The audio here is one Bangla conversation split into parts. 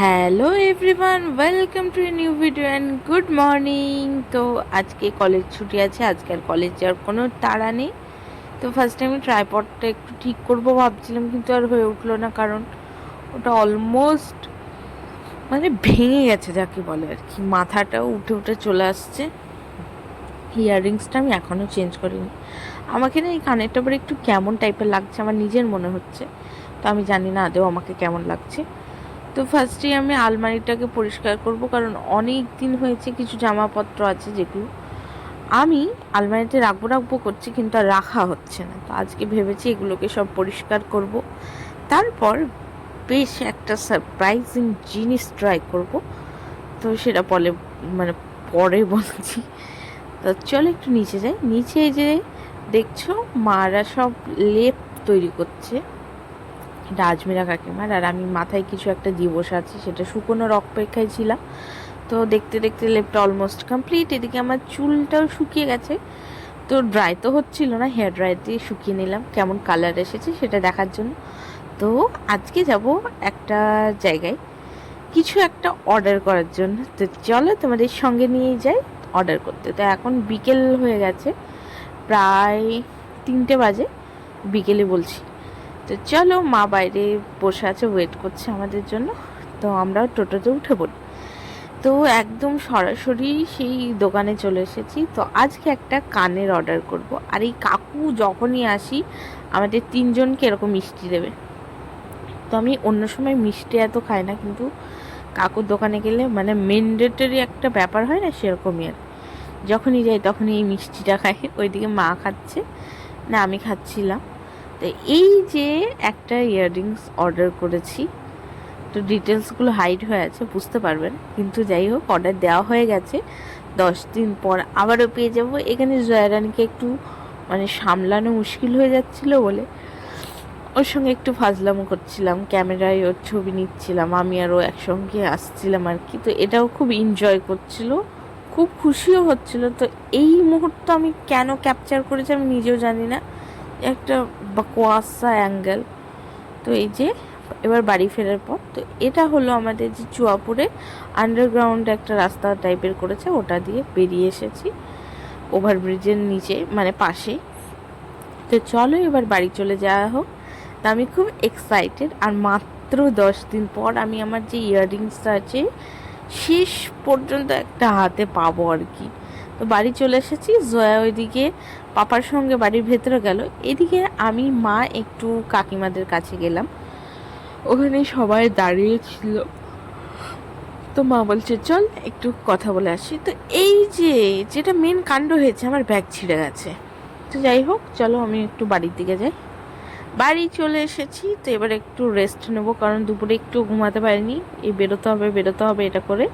Hello everyone, welcome to a new video and good morning. তো আজকে কলেজ ছুটি আছে, আজকে আর কলেজ যাওয়ার কোনো তাড়া নেই। তো ফার্স্টে আমি ট্রাইপডটা একটু ঠিক করবো ভাবছিলাম, কিন্তু আর হয়ে উঠলো না, কারণ ওটা অলমোস্ট মানে ভেঙে গেছে যাকে বলে আর কি। মাথাটাও উঠে উঠে চলে আসছে। ইয়াররিংসটা আমি এখনও চেঞ্জ করিনি। আমাকে না এই কানেরটা পরে একটু কেমন টাইপের লাগছে, আমার নিজের মনে হচ্ছে। তো আমি জানি না আদৌ আমাকে কেমন লাগছে। তো ফার্স্টেই আমি আলমারিটাকে পরিষ্কার করব, কারণ অনেক দিন হয়েছে কিছু জামাপত্র আছে যেগুলো আমি আলমারিতে রাখবো করছি, কিন্তু আর রাখা হচ্ছে না। তো আজকে ভেবেছি এগুলোকে সব পরিষ্কার করব, তারপর বেশ একটা সারপ্রাইজিং জিনিস ট্রাই করব। তো সেটা পরে বলছি। তো চলো একটু নিচে যাই। নিচে যে দেখছো মারা সব লেপ তৈরি করছে, এটা আজমিরা কাকিমার। আর আমি মাথায় কিছু একটা দিয়ে বসে আছি, সেটা শুকোনোর অপেক্ষায় ছিলাম। তো দেখতে দেখতে লেপটা অলমোস্ট কমপ্লিট। এদিকে আমার চুলটাও শুকিয়ে গেছে, তো ড্রাই তো হচ্ছিল না, হেয়ার ড্রাই দিয়ে শুকিয়ে নিলাম কেমন কালার এসেছে সেটা দেখার জন্য। তো আজকে যাব একটা জায়গায় কিছু একটা অর্ডার করার জন্য। তো চলো তোমাদের সঙ্গে নিয়েই যাই অর্ডার করতে। তো এখন বিকেল হয়ে গেছে, প্রায় 3টে বাজে, বিকেলে বলছি। তো চলো, মা বাইরে বসে আছে, ওয়েট করছে আমাদের জন্য। তো আমরা টোটোতে উঠে পড়ি। তো একদম সরাসরি সেই দোকানে চলে এসেছি। তো আজকে একটা কানের অর্ডার করব। আর এই কাকু যখনই আসি আমাদের 3জনকে এরকম মিষ্টি দেবে। তো আমি অন্য সময় মিষ্টি এত খাই না, কিন্তু কাকুর দোকানে গেলে মানে ম্যান্ডেটরি একটা ব্যাপার হয় না, সেরকমই আর। যখনই যাই তখনই এই মিষ্টিটা খাই। ওইদিকে মা খাচ্ছে, না আমি খাচ্ছিলাম। তো এই যে একটা ইয়াররিংস অর্ডার করেছি, তো ডিটেলসগুলো হাইড হয়ে আছে, বুঝতে পারবেন। কিন্তু যাই হোক, অর্ডার দেওয়া হয়ে গেছে। 10 দিন পর আবারও পেয়ে যাব। এখানে জয়ারানিকে একটু সামলানো মুশকিল হয়ে যাচ্ছিল বলে ওর সঙ্গে একটু ফাজলামো করছিলাম, ক্যামেরায় ওর ছবি নিচ্ছিলাম, আমি আর ও একসঙ্গে আসছিলাম আর কি। তো এটাও খুব এনজয় করছিল, খুব খুশিও হচ্ছিল। তো এই মুহূর্ত আমি কেন ক্যাপচার করেছি আমি নিজেও জানি না, একটা বাকোয়াসা অ্যাঙ্গেল। তো এই যে এবার বাড়ি ফেরার পর, তো এটা হলো আমাদের যে চুয়াপুরে আন্ডারগ্রাউন্ড একটা রাস্তা টাইপের করেছে, ওটা দিয়ে বেরিয়ে এসেছি ওভারব্রিজের নিচে পাশে। তো চলো এবার বাড়ি চলে যাওয়া হোক। তা আমি খুব এক্সাইটেড। আর মাত্র 10 দিন পর আমি আমার যে ইয়াররিংসটা আছে শেষ পর্যন্ত একটা হাতে পাবো আর কি। তো বাড়ি চলে এসেছি। জয়া ওইদিকে পাপার সঙ্গে বাড়ির ভেতরে গেল, এদিকে আমি মা একটু কাকিমাদের কাছে গেলাম, ওখানে সবাই দাঁড়িয়ে ছিল। তো মা বলছে চল একটু কথা বলে আসি। তো এই যে যেটা মেন কাণ্ড হয়েছে, আমার ব্যাগ ছিঁড়ে গেছে। তো যাই হোক, চলো আমি একটু বাড়ির দিকে যাই। বাড়ি চলে এসেছি। তো এবার একটু রেস্ট নেবো, কারণ দুপুরে একটু ঘুমাতে পারিনি। এই বেরোতে হবে এটা করে।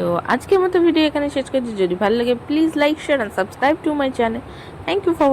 তো আজকের মতো ভিডিও এখানে শেষ করছি। যদি ভালো লাগে please like, share and subscribe to my channel. Thank you for